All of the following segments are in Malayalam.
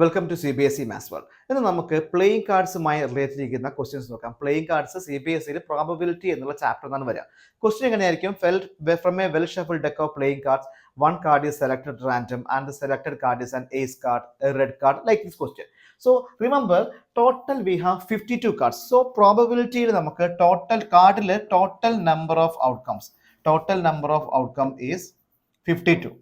Welcome to CBSE maths world. ഇന്ന് നമുക്ക് പ്ലേയിങ് കാർഡ്സുമായി റിലേറ്റഡ് ചെയ്യുന്ന ക്വസ്റ്റ്യൻസ് നോക്കാം. പ്ലേയിങ് കാർഡ്സ് CBSEയിൽ പ്രോബബിലിറ്റി എന്നുള്ള ചാപ്റ്റർ എന്നാണ് വരിക. ക്വസ്റ്റ്യൻ എങ്ങനെയായിരിക്കും? From a well shuffled deck of playing cards, one card is selected at random and the selected card is an ace card, a red card, like this question. So remember, total we have 52 cards. So probability നമുക്ക് total cardൽ total number of outcomes. Total number of outcome is 52.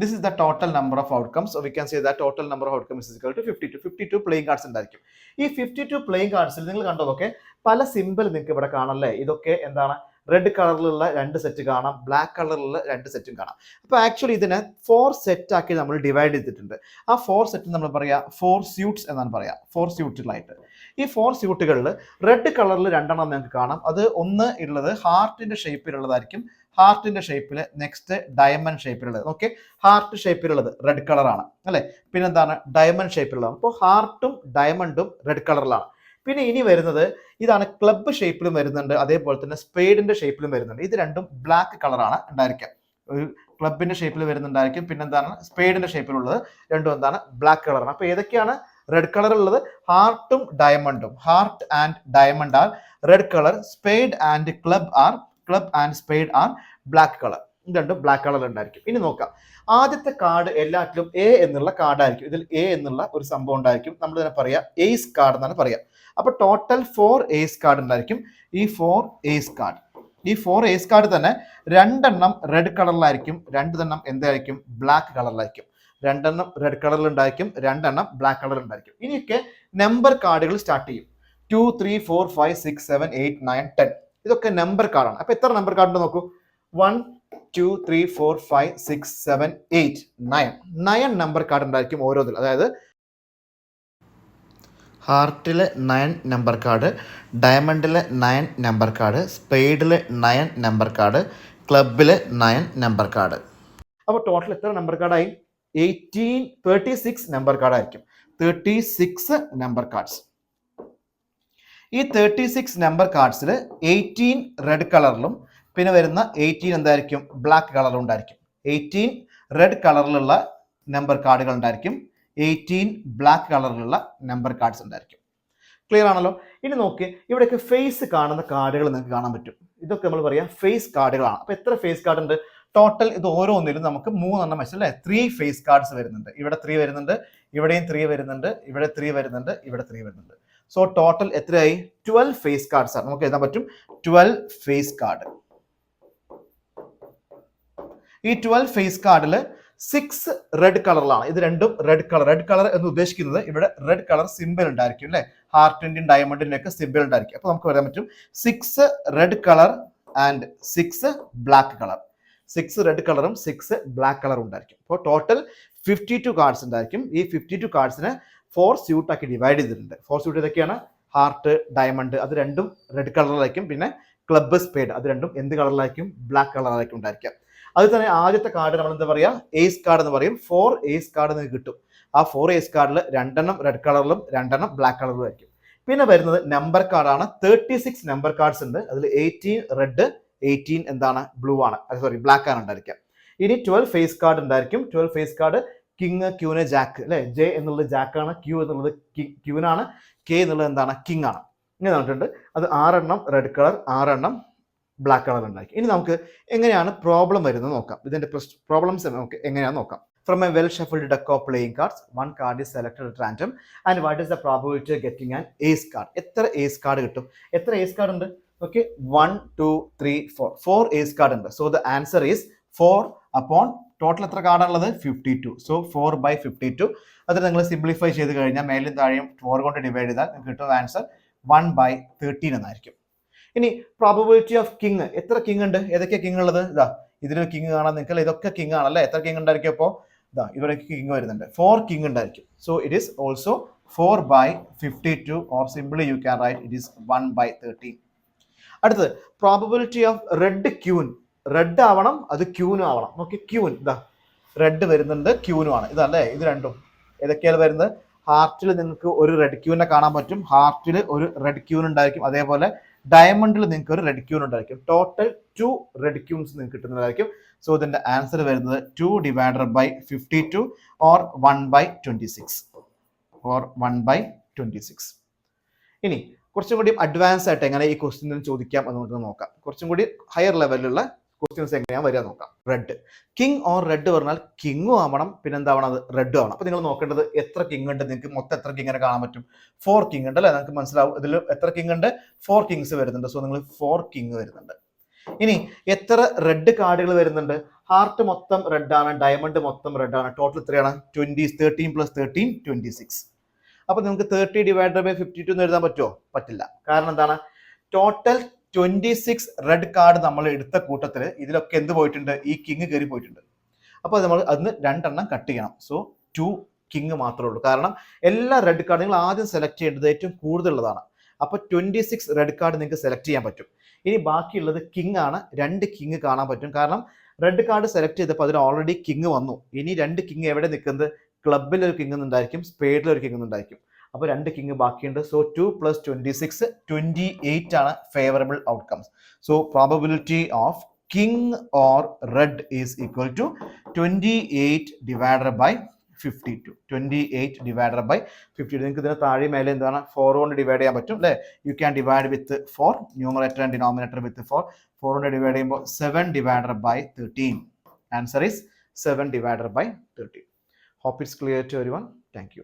This is the total number of outcomes. So we can say that total number of outcomes is equal to 52. 52 playing cards ഉണ്ടായിരിക്കും. ഈ 52 playing cardsൽ നിങ്ങൾ കണ്ടതൊക്കെ പല സിമ്പിൾ നിങ്ങൾക്ക് ഇവിടെ കാണാല്ലേ. ഇതൊക്കെ എന്താണ്? റെഡ് കളറിലുള്ള രണ്ട് സെറ്റ് കാണാം, ബ്ലാക്ക് കളറിലുള്ള രണ്ട് സെറ്റും കാണാം. അപ്പോൾ ആക്ച്വലി ഇതിനെ 4 സെറ്റ് ആക്കി നമ്മൾ ഡിവൈഡ് ചെയ്തിട്ടുണ്ട്. ആ 4 സെറ്റ് നമ്മൾ പറയാ 4 സ്യൂട്ട്സ് എന്നാണ് പറയാ. 4 സ്യൂട്ടുകളായിട്ട്. ഈ 4 സ്യൂട്ടുകളിൽ റെഡ് കളറിൽ രണ്ടെണ്ണം നിങ്ങൾക്ക് കാണാം. അത് ഒന്ന് ഉള്ളത് ഹാർട്ടിന്റെ ഷേപ്പിലുള്ളതായിരിക്കും. ഹാർട്ടിന്റെ ഷേപ്പിൽ നെക്സ്റ്റ് ഡയമണ്ട് ഷേപ്പിലുള്ളത്. ഓക്കെ, ഹാർട്ട് ഷേപ്പിലുള്ളത് റെഡ് കളറാണ് അല്ലെ. പിന്നെ എന്താണ്? ഡയമണ്ട് ഷേപ്പിലുള്ളതാണ്. അപ്പോൾ ഹാർട്ടും ഡയമണ്ടും റെഡ് കളറിലാണ്. പിന്നെ ഇനി വരുന്നത് ഇതാണ്, ക്ലബ്ബ് ഷേപ്പിലും വരുന്നുണ്ട്, അതേപോലെ തന്നെ സ്പേഡിന്റെ ഷേപ്പിലും വരുന്നുണ്ട്. ഇത് രണ്ടും ബ്ലാക്ക് കളറാണ് ഉണ്ടായിരിക്കുക. ഒരു ക്ലബിന്റെ ഷേപ്പിൽ വരുന്നുണ്ടായിരിക്കും. പിന്നെ എന്താണ്? സ്പേഡിന്റെ ഷേപ്പിലുള്ളത് രണ്ടും എന്താണ്? ബ്ലാക്ക് കളറാണ്. അപ്പൊ ഏതൊക്കെയാണ് റെഡ് കളർ ഉള്ളത്? ഹാർട്ടും ഡയമണ്ടും. Heart and diamond are red colour. Spade and club and spade are black colour. ഇത് രണ്ടും ബ്ലാക്ക് കളർ ഉണ്ടായിരിക്കും. ഇനി നോക്കാം, ആദ്യത്തെ കാർഡ് എല്ലാത്തിലും എ എന്നുള്ള കാർഡായിരിക്കും. ഇതിൽ എ എന്നുള്ള ഒരു സംഭവം ഉണ്ടായിരിക്കും. നമ്മൾ ഇതിനെ പറയാ എയ്സ് കാർഡ് എന്നാണ് പറയാ. അപ്പൊ ടോട്ടൽ 4 എയ്സ് കാർഡ് ഉണ്ടായിരിക്കും. ഈ 4 എയ്സ് കാർഡ് തന്നെ രണ്ടെണ്ണം റെഡ് കളറിലായിരിക്കും, രണ്ടെണ്ണം എന്തായിരിക്കും? ബ്ലാക്ക് കളറിലായിരിക്കും. രണ്ടെണ്ണം റെഡ് കളറിൽ ഉണ്ടായിരിക്കും, രണ്ടെണ്ണം ബ്ലാക്ക് കളറിൽ ഉണ്ടായിരിക്കും. ഇനിയൊക്കെ നമ്പർ കാർഡുകൾ സ്റ്റാർട്ട് ചെയ്യും. 2, 3, 4, 5, 6, 7, 8, 9, 10. ഇതൊക്കെ നമ്പർ കാർഡാണ്. അപ്പൊ എത്ര നമ്പർ കാർഡ് നോക്കൂ? 1, 2, 3, 4, 5, 6, 7, 8, 9 നമ്പർ കാർഡ് ഉണ്ടായിരിക്കും ഓരോന്നിൽ. അതായത് ഹാർട്ടിൽ 9 നമ്പർ കാർഡ്, ഡയമണ്ടിൽ 9 നമ്പർ കാർഡ്, സ്പേഡിൽ 9 നമ്പർ കാർഡ്, ക്ലബിൽ 9 നമ്പർ കാർഡ്. അപ്പോൾ ടോട്ടൽ എത്ര നമ്പർ കാർഡായി? 36 നമ്പർ കാർഡായിരിക്കും. 36 നമ്പർ കാർഡ്സ്. ഈ 36 നമ്പർ കാർഡ്സിൽ 18 റെഡ് കളറിലും പിന്നെ വരുന്ന 18 എന്തായിരിക്കും? ബ്ലാക്ക് കളറിലും ഉണ്ടായിരിക്കും. 18 റെഡ് കളറിലുള്ള നമ്പർ കാർഡുകൾ ഉണ്ടായിരിക്കും, 18 ബ്ലാക്ക് കളറിലുള്ള നമ്പർ കാർഡ്സ് ഉണ്ടായിരിക്കും. ക്ലിയർ ആണല്ലോ? ഇനി നോക്കി, ഇവിടെയൊക്കെ ഫേസ് കാണുന്ന കാർഡുകൾ നിങ്ങൾക്ക് കാണാൻ പറ്റും. ഇതൊക്കെ നമ്മൾ പറയാം ഫേസ് കാർഡുകളാണ്. അപ്പൊ എത്ര ഫേസ് കാർഡ് ഉണ്ട് ടോട്ടൽ? ഇത് ഓരോന്നിലും നമുക്ക് 3 എണ്ണം വെച്ച് അല്ലേ 3 ഫേസ് കാർഡ്സ് വരുന്നുണ്ട്. ഇവിടെ 3 വരുന്നുണ്ട്, ഇവിടെയും 3 വരുന്നുണ്ട്, ഇവിടെ 3 വരുന്നുണ്ട്, ഇവിടെ 3 വരുന്നുണ്ട്. സോ ടോട്ടൽ എത്രയായി? 12 ഫേസ് കാർഡ്സ് ആണ്. നമുക്ക് എഴുതാൻ പറ്റും 12 ഫേസ് കാർഡ്. ഈ 12 ഫേസ് കാർഡിൽ 6 റെഡ് കളറിലാണ്. ഇത് രണ്ടും റെഡ് കളർ എന്ന് ഉദ്ദേശിക്കുന്നത് ഇവിടെ റെഡ് കളർ സിമ്പിൾ ഉണ്ടായിരിക്കും അല്ലെ. ഹാർട്ടിന്റെയും ഡയമണ്ടിന്റെയും ഒക്കെ സിമ്പിൾ ഉണ്ടായിരിക്കും. അപ്പൊ നമുക്ക് പറയാൻ പറ്റും 6 red colour and 6 black colour. 6 red കളറും 6 ബ്ലാക്ക് കളറും ഉണ്ടായിരിക്കും. അപ്പോൾ ടോട്ടൽ 52 കാർഡ്സ് ഉണ്ടായിരിക്കും. ഈ 52 കാർഡ്സിനെ 4 സ്യൂട്ട് ആക്കി ഡിവൈഡ് ചെയ്തിട്ടുണ്ട്. 4 സ്യൂട്ട് ഏതൊക്കെയാണ്? ഹാർട്ട്, ഡയമണ്ട്, അത് രണ്ടും റെഡ് കളറിലായിരിക്കും. പിന്നെ ക്ലബ്ബ്, സ്പേഡ്, അത് രണ്ടും എന്ത് കളറിലായിരിക്കും? ബ്ലാക്ക് കളറിലായിരിക്കും ഉണ്ടായിരിക്കുക. അത് തന്നെ ആദ്യത്തെ കാർഡ് നമ്മൾ എന്താ പറയുക? എയ്സ് കാർഡ് എന്ന് പറയും. 4 എയ്സ് കാർഡ് നിങ്ങൾക്ക് കിട്ടും. ആ 4 എയ്സ് കാർഡിൽ 2 എണ്ണം റെഡ് കളറിലും 2 എണ്ണം ബ്ലാക്ക് കളറിലും ആയിരിക്കും. പിന്നെ വരുന്നത് നമ്പർ കാർഡാണ്. 36 നമ്പർ കാർഡ്സ് ഉണ്ട്. അതിൽ 18 റെഡ്, 18 എന്താണ്? ബ്ലൂ ആണ്, ബ്ലാക്ക് ആണ് ഉണ്ടായിരിക്കുക. ഇനി 12 ഫേസ് കാർഡ് ഉണ്ടായിരിക്കും. 12 ഫേസ് കാർഡ് കിങ്, ക്യൂന്, ജാക്ക് അല്ലെ. ജെ എന്നുള്ളത് ജാക്കാണ്, ക്യൂ എന്നുള്ളത് ക്യൂനാണ്, കെ എന്നുള്ളത് എന്താണ്? കിങ് ആണ്. ഇങ്ങനെ പറഞ്ഞിട്ടുണ്ട്. അത് 6 എണ്ണം റെഡ് കളർ, 6 എണ്ണം ബ്ലാക്ക് കളർ ഉണ്ടായിരിക്കും. ഇനി നമുക്ക് എങ്ങനെയാണ് പ്രോബ്ലം വരുന്നത് നോക്കാം. ഇതിന്റെ പ്രോബ്ലംസ് നമുക്ക് എങ്ങനെയാണെന്ന് നോക്കാം. From a well shuffled deck of playing cards, one card is selected at random and what is the probability of getting an ace card? എത്ര ace card കിട്ടും? എത്ര ace card ഉണ്ട്? ഓക്കെ, 1, 2, 3, 4. 4 ace card ഉണ്ട്. So the answer is 4 upon total എത്ര കാർഡാണുള്ളത്? 52. സോ 4/52. അത് നിങ്ങൾ സിംപ്ലിഫൈ ചെയ്ത് കഴിഞ്ഞാൽ മേലും താഴെയും 4 കൊണ്ട് ഡിവൈഡ് ചെയ്താൽ നിങ്ങൾക്ക് കിട്ടുന്ന ആൻസർ 1/13 എന്നായിരിക്കും. ഇനി പ്രോബബിലിറ്റി ഓഫ് കിങ്. എത്ര കിങ് ഉണ്ട്? ഏതൊക്കെയാണ് കിങ് ഉള്ളത്? ഇതാ ഇതിലൊരു കിങ് കാണാൻ നിങ്ങൾക്ക്. ഇതൊക്കെ കിങ് ആണല്ലേ. എത്ര കിങ് ഉണ്ടായിരിക്കും? അപ്പോൾ ഇതാ ഇവിടേക്ക് കിങ് വരുന്നുണ്ട്. 4 കിങ് ഉണ്ടായിരിക്കും. So it is also 4/52 or simply you can write it is 1/13. അടുത്തത് probability of red queen. Red ആവണം, അത് ക്യൂനും ആവണം. നോക്കി, ക്യൂൻ ഇതാ റെഡ് വരുന്നുണ്ട്, ക്യൂനും ആണ്. ഇതല്ലേ ഇത് രണ്ടും ഏതൊക്കെയാണ് വരുന്നത്? ഹാർട്ടിൽ നിങ്ങൾക്ക് ഒരു റെഡ് ക്യൂനെ കാണാൻ പറ്റും. ഹാർട്ടിൽ ഒരു റെഡ് ക്യൂൻ ഉണ്ടായിരിക്കും. അതേപോലെ ഡയമണ്ടിൽ നിങ്ങൾക്ക് ഒരു റെഡ് ക്യൂൺ ഉണ്ടായിരിക്കും. ടോട്ടൽ 2 റെഡ് ക്യൂൺസ് നിങ്ങൾക്ക് കിട്ടുന്നതായിരിക്കും. സോ ഇതിന്റെ ആൻസർ വരുന്നത് 2 ഡിവൈഡഡ് ബൈ 52 ഓർ 1/26 ഓർ 1/26. ഇനി കുറച്ചും കൂടി അഡ്വാൻസ് ആയിട്ട് എങ്ങനെ ഈ ക്വസ്റ്റ്യൻ ചോദിക്കാം എന്ന് നമുക്ക് നോക്കാം. കുറച്ചും കൂടി ഹയർ ലെവലിലുള്ള ക്വസ്റ്റ്യൻസ് എങ്ങനെയാണ് വരിക നോക്കാം. റെഡ് കിങ് ഓർ റെഡ് പറഞ്ഞാൽ കിങ്ങും ആവണം, പിന്നെ എന്താവണം, അത് റെഡും ആവണം. അപ്പൊ നിങ്ങൾ നോക്കേണ്ടത് എത്ര കിങ് ഉണ്ട്, നിങ്ങൾക്ക് മൊത്തം എത്ര കിങ്ങിനെ കാണാൻ പറ്റും? 4 കിങ് ഉണ്ട് അല്ലെ, നിങ്ങൾക്ക് മനസ്സിലാവും. ഇതിൽ എത്ര കിങ് ഉണ്ട്? 4 കിങ്സ് വരുന്നുണ്ട്. സോ നിങ്ങൾ 4 കിങ് വരുന്നുണ്ട്. ഇനി എത്ര റെഡ് കാർഡുകൾ വരുന്നുണ്ട്? ഹാർട്ട് മൊത്തം റെഡ് ആണ്, ഡയമണ്ട് മൊത്തം റെഡ് ആണ്. ടോട്ടൽ എത്രയാണ്? 13 + 13 26. അപ്പൊ നിങ്ങൾക്ക് 30 ഡിവൈഡഡ് ബൈ 52 എന്ന് എഴുതാൻ പറ്റുമോ? പറ്റില്ല. കാരണം എന്താണ്? ടോട്ടൽ 26 റെഡ് കാർഡ് നമ്മൾ എടുത്ത കൂട്ടത്തിൽ ഇതിലൊക്കെ എന്ത് പോയിട്ടുണ്ട്? ഈ കിങ് കയറി പോയിട്ടുണ്ട്. അപ്പോൾ നമ്മൾ അതിന് 2 എണ്ണം കട്ട് ചെയ്യണം. സോ 2 കിങ് മാത്രമേ ഉള്ളൂ. കാരണം എല്ലാ റെഡ് കാർഡ് നിങ്ങൾ ആദ്യം സെലക്ട് ചെയ്യേണ്ടത് ഏറ്റവും കൂടുതലുള്ളതാണ്. അപ്പോൾ 26 റെഡ് കാർഡ് നിങ്ങൾക്ക് സെലക്ട് ചെയ്യാൻ പറ്റും. ഇനി ബാക്കിയുള്ളത് കിങ് ആണ്. 2 കിങ് കാണാൻ പറ്റും. കാരണം റെഡ് കാർഡ് സെലക്ട് ചെയ്തപ്പോൾ അതിൽ ഓൾറെഡി കിങ് വന്നു. ഇനി 2 കിങ് എവിടെ നിൽക്കുന്നത്? ക്ലബിൽ ഒരു കിങ് ഉണ്ടായിരിക്കും, സ്പേഡിൽ ഒരു കിങ് ഉണ്ടായിരിക്കും. അപ്പോൾ 2 കിങ് ബാക്കിയുണ്ട്. സോ 2 + 26 28 ആണ് favourable outcomes. So probability of king or red is equal to 28 divided by 52. 28 divided by 52. നിങ്ങൾക്ക് ഇതിന് താഴെ മേലെ എന്താണ് 4 കൊണ്ട് ഡിവൈഡ് ചെയ്യാൻ പറ്റും അല്ലേ? You can divide with 4, numerator and denominator with 4. 4 കൊണ്ട് ഡിവൈഡ് ചെയ്യുമ്പോൾ 7 divided by 13. Answer is 7 divided by 13. Hope it's clear to everyone. Thank you.